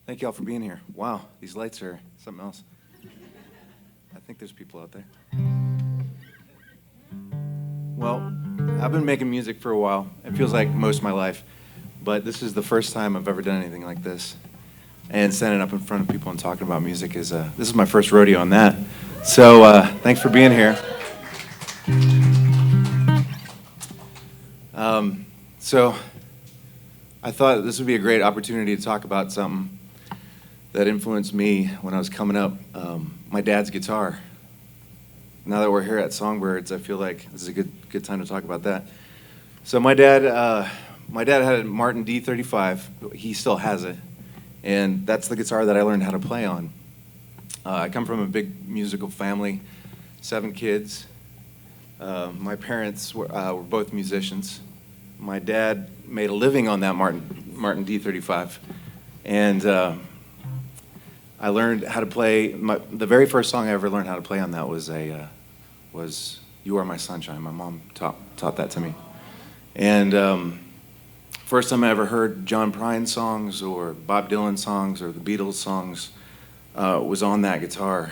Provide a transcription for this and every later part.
Thank y'all for being here. Wow, these lights are something else. I think there's people out there. Well, I've been making music for a while. It feels like most of my life, but this is the first time I've ever done anything like this. And standing up in front of people and talking about music is, this is my first rodeo on that. So thanks for being here. So I thought this would be a great opportunity to talk about something that influenced me when I was coming up, my dad's guitar. Now that we're here at Songbirds, I feel like this is a good time to talk about that. So my dad had a Martin D35. He still has it, and that's the guitar that I learned how to play on. I come from a big musical family, 7 kids. My parents were both musicians. My dad made a living on that Martin D35, and I learned how to play. The very first song I ever learned how to play on that was "You Are My Sunshine." My mom taught that to me, and first time I ever heard John Prine songs or Bob Dylan songs or the Beatles songs was on that guitar.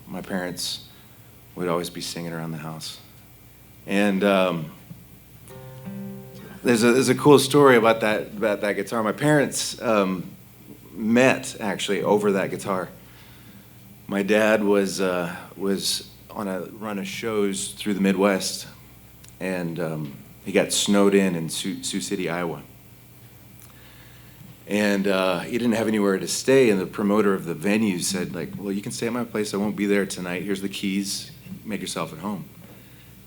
My parents would always be singing around the house, and there's a cool story about that guitar. My parents met actually over that guitar. My dad was on a run of shows through the Midwest, and he got snowed in Sioux City, Iowa. And he didn't have anywhere to stay, and the promoter of the venue said, like, well, you can stay at my place. I won't be there tonight. Here's the keys. Make yourself at home.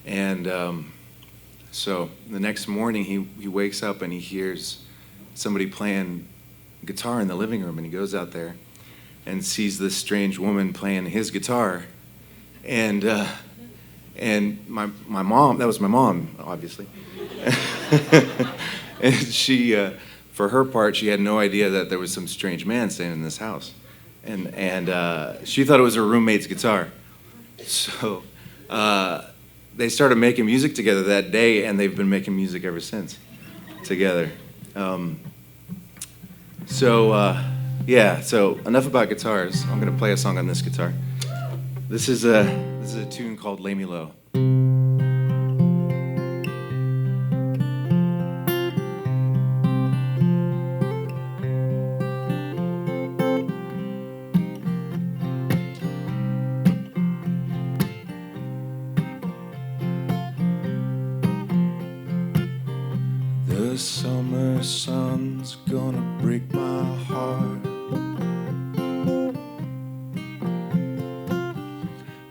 And so the next morning, he wakes up and he hears somebody playing guitar in the living room, and he goes out there and sees this strange woman playing his guitar, and my mom, that was my mom, obviously, and she, for her part, she had no idea that there was some strange man staying in this house, and she thought it was her roommate's guitar. So they started making music together that day, and they've been making music ever since together. So enough about guitars. I'm gonna play a song on this guitar. This is a tune called "Lay Me Low." The summer sun's gonna break my heart.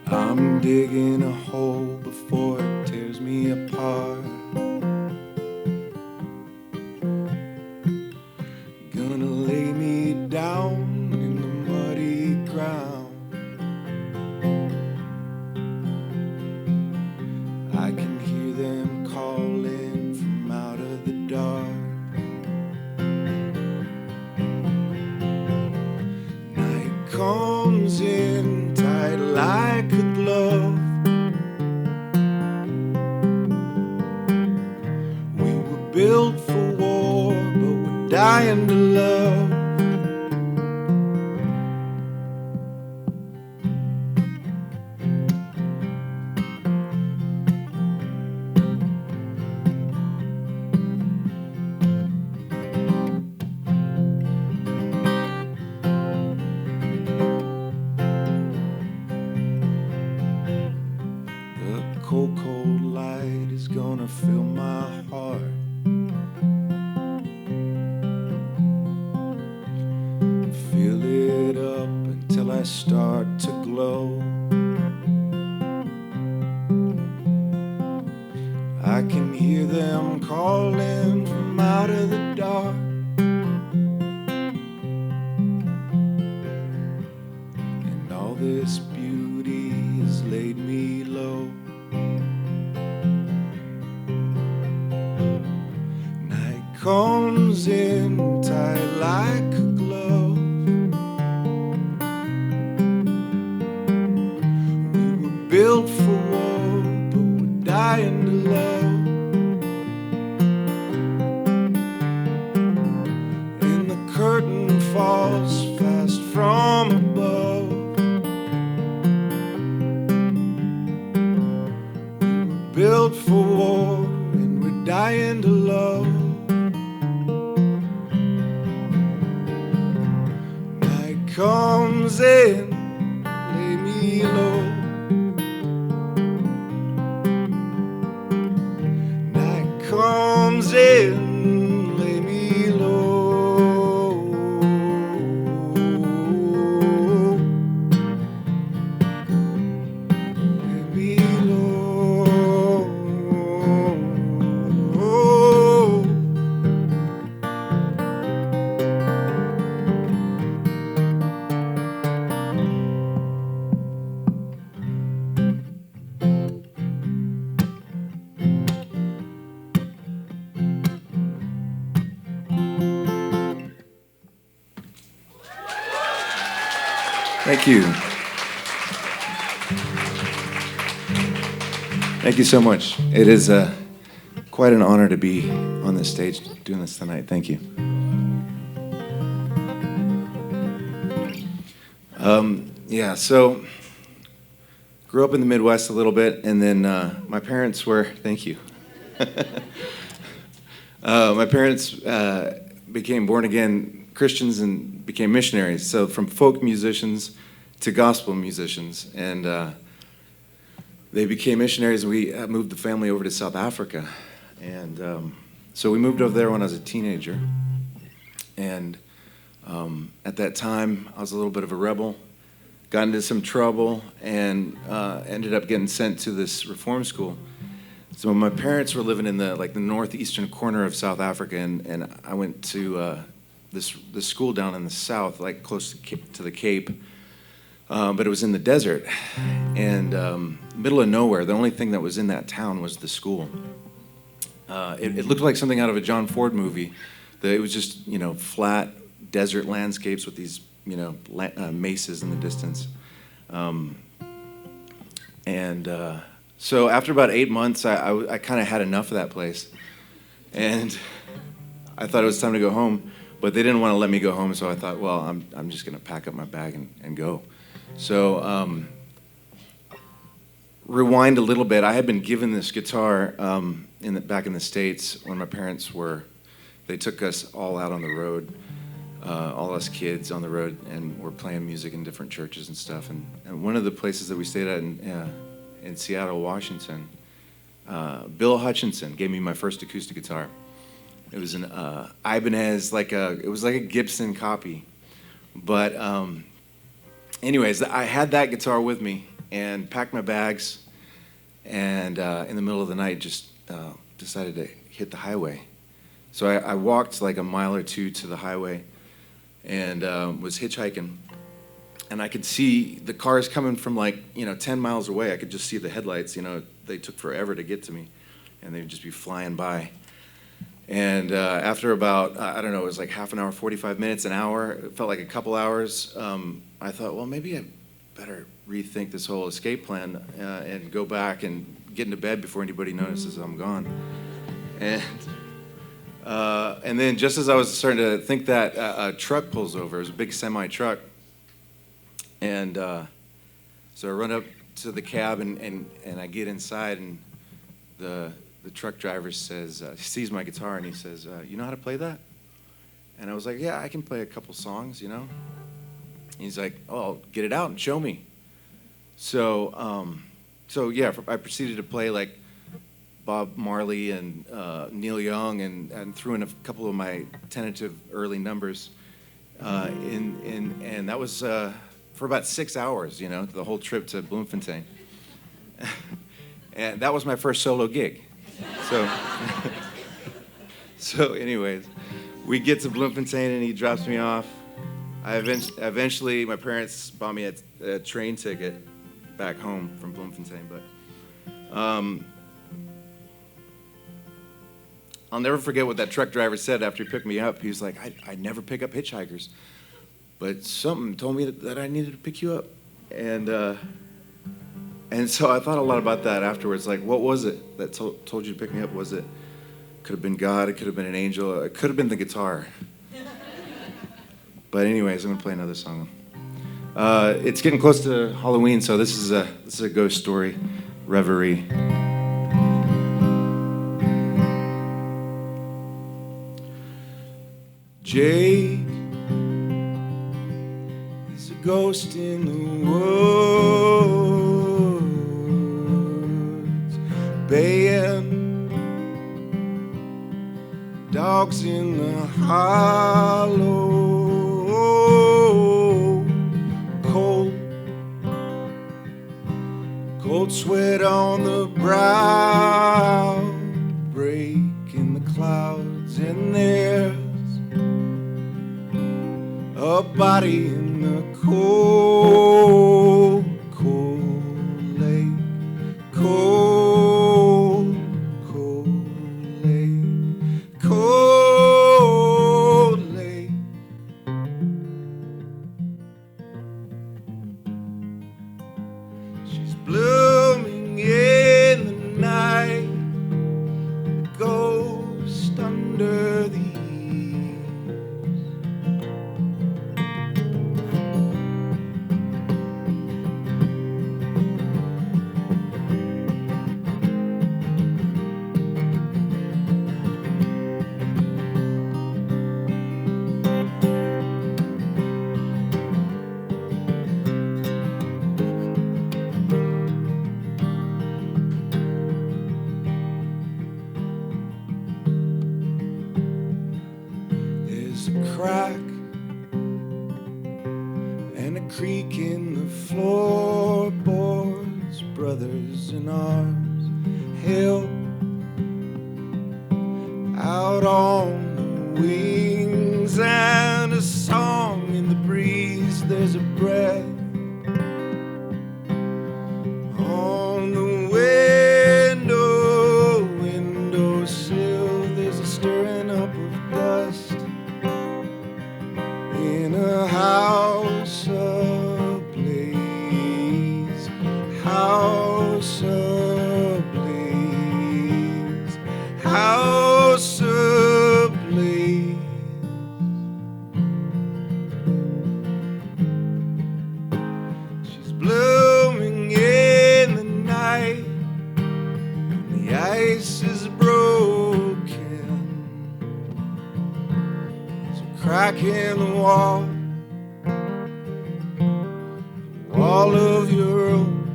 I'm digging a hole before it tears me apart. Gonna lay me down in the muddy ground. I can hear them calling from out of the dark. Night comes in tight like a glove. We were built for war, but we're dying to love. The cold, cold light is gonna fill my heart. Fill it up until I start to glow. I can hear them calling from out of the dark. And all this beauty has laid me low. Night comes in tight like a glove. We were built for war, but we're dying to love. built for war and we're dying to love. Night comes in, lay me low. Night comes in, lay me low. Lay me low. Thank you. Thank you so much. It is quite an honor to be on this stage doing this tonight. Thank you. So grew up in the Midwest a little bit, and then my parents were, thank you. My parents became born-again Christians and became missionaries, so from folk musicians to gospel musicians. And they became missionaries, and we moved the family over to South Africa. And so we moved over there when I was a teenager. And at that time, I was a little bit of a rebel, got into some trouble, and ended up getting sent to this reform school. So my parents were living in the northeastern corner of South Africa, and I went to this school down in the south, like close to the Cape, but it was in the desert, and middle of nowhere. The only thing that was in that town was the school. It looked like something out of a John Ford movie. It was just flat desert landscapes with these mesas in the distance, so after about 8 months, I kind of had enough of that place, and I thought it was time to go home. But they didn't want to let me go home, so I thought, well, I'm just going to pack up my bag and go. So rewind a little bit. I had been given this guitar back in the States when my parents they took us all out on the road, all us kids on the road, and we're playing music in different churches and stuff. And one of the places that we stayed at in Seattle, Washington, Bill Hutchinson gave me my first acoustic guitar. It was an Ibanez, it was like a Gibson copy. But anyways, I had that guitar with me and packed my bags, and in the middle of the night just decided to hit the highway. So I walked like a mile or two to the highway and was hitchhiking. And I could see the cars coming from 10 miles away. I could just see the headlights. They took forever to get to me, and they'd just be flying by. And after about, I don't know, it was like half an hour, 45 minutes, an hour, it felt like a couple hours, I thought, well, maybe I better rethink this whole escape plan and go back and get into bed before anybody notices I'm gone. And then just as I was starting to think that, a truck pulls over. It was a big semi-truck. And so I run up to the cab, and I get inside, and the truck driver says, he sees my guitar, and he says, you know how to play that? And I was like, yeah, I can play a couple songs, And he's like, oh, get it out and show me. So yeah, I proceeded to play like Bob Marley and Neil Young, and threw in a couple of my tentative early numbers, and that was for about 6 hours, the whole trip to Bloemfontein. And that was my first solo gig. So anyways, we get to Bloemfontein, and he drops me off. Eventually, my parents bought me a train ticket back home from Bloemfontein, but I'll never forget what that truck driver said after he picked me up. He was like, I never pick up hitchhikers, but something told me that I needed to pick you up. And so I thought a lot about that afterwards. Like, what was it that told you to pick me up? Was it, could have been God, it could have been an angel, it could have been the guitar. But anyways, I'm gonna play another song. It's getting close to Halloween, so this is a ghost story, Reverie. Jake is a ghost in the woods, baying dogs in the hollow. Cold sweat on the brow, break in the clouds, and there's a body in the cold, cold lake, cold, cold lake, cold lake. She's blooming in the night, a ghost under the crack and a creak in the floorboards, brothers in arms, help out on the wings, and a song in the breeze. There's a breath on the windowsill. There's a stirring up of dust in a house ablaze, house ablaze, house ablaze. She's blooming in the night, and the ice is broken. There's a crack in the wall of your own.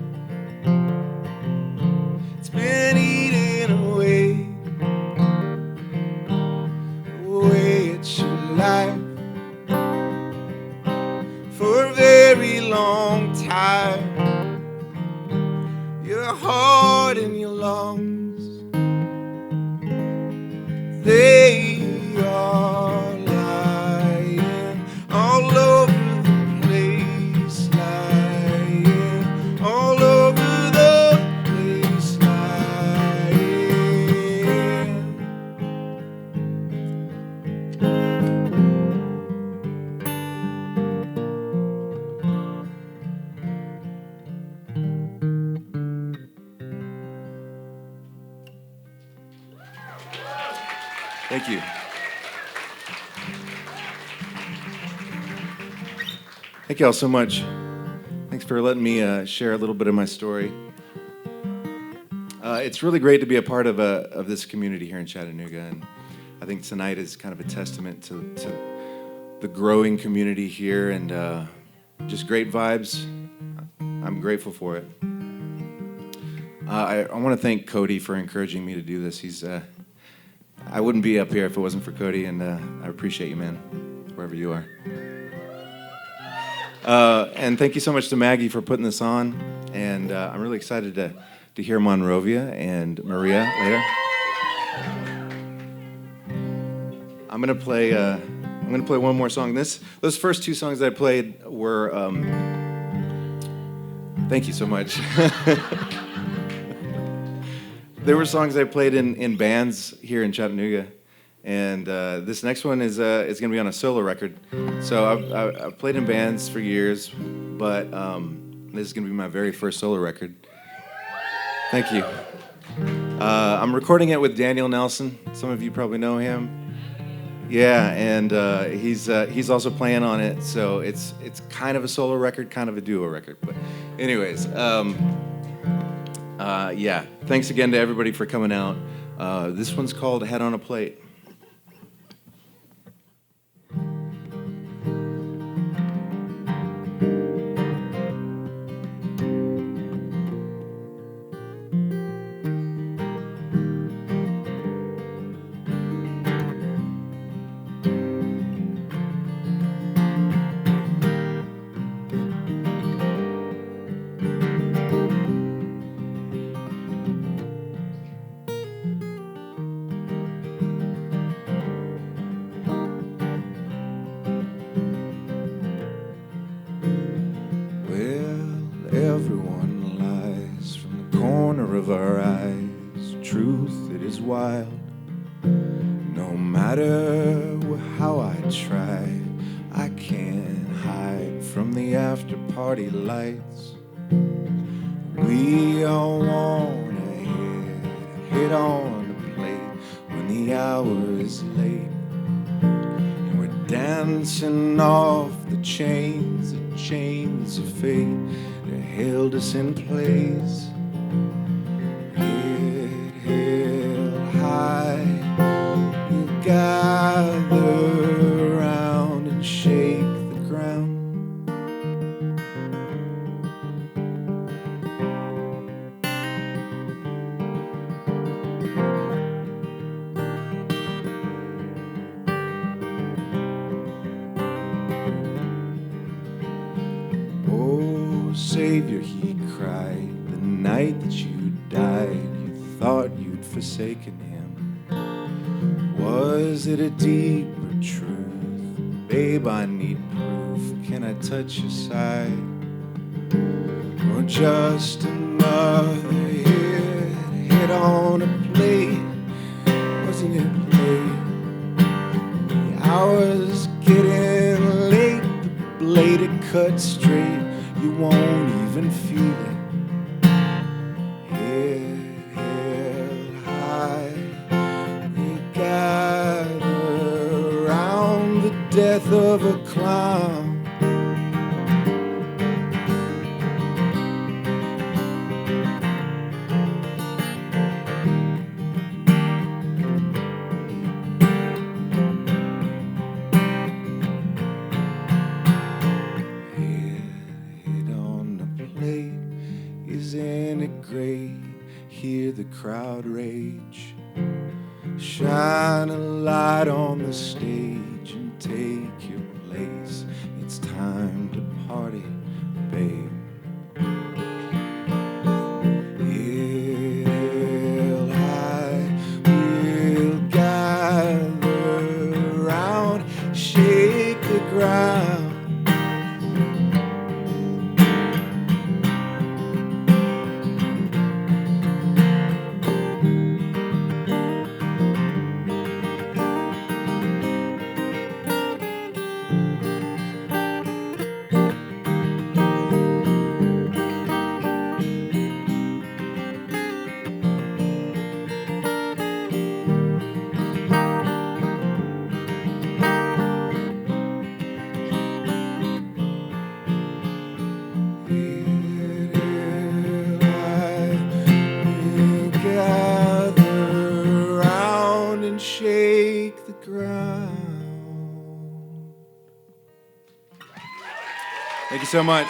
It's been eating away at your life for a very long time. Your heart and your lungs, they are lying all over the place, lying all over the place, lying. Thank you. Thank you all so much. Thanks for letting me share a little bit of my story. It's really great to be a part of this community here in Chattanooga, and I think tonight is kind of a testament to the growing community here, and just great vibes. I'm grateful for it. I want to thank Cody for encouraging me to do this. I wouldn't be up here if it wasn't for Cody, and I appreciate you, man, wherever you are. And thank you so much to Maggie for putting this on, and I'm really excited to hear Monrovia and Maria later. I'm gonna play one more song. Those first two songs that I played were thank you so much. They were songs I played in bands here in Chattanooga, and this next one is going to be on a solo record. So I've played in bands for years, but this is going to be my very first solo record. Thank you. I'm recording it with Daniel Nelson. Some of you probably know him. Yeah, and he's also playing on it. So it's kind of a solo record, kind of a duo record. But anyways. Yeah, thanks again to everybody for coming out. This one's called Head on a Plate. corner of our eyes. Truth, it is wild. No matter how I try, I can't hide from the after-party lights. We all wanna hit on the plate when the hour is late. And we're dancing off the chains of fate that held us in place. Head high, you gather around and shake the ground. Oh, Savior, he cried, the night that you died, you thought you'd forsaken him. Was it a deeper truth? Babe, I need proof. Can I touch your side? Or just another hit on a plate? Wasn't it late? The hour's getting late, the blade it cut straight. You won't even feel it. Head high, we gather around the death of a clown. Head on the plate, isn't it great? Hear the crowd rage. Shine a light on the stage and take your place. It's time to party, babe. Hill high, we'll gather round, shake the ground. Gather round and shake the ground. Thank you so much.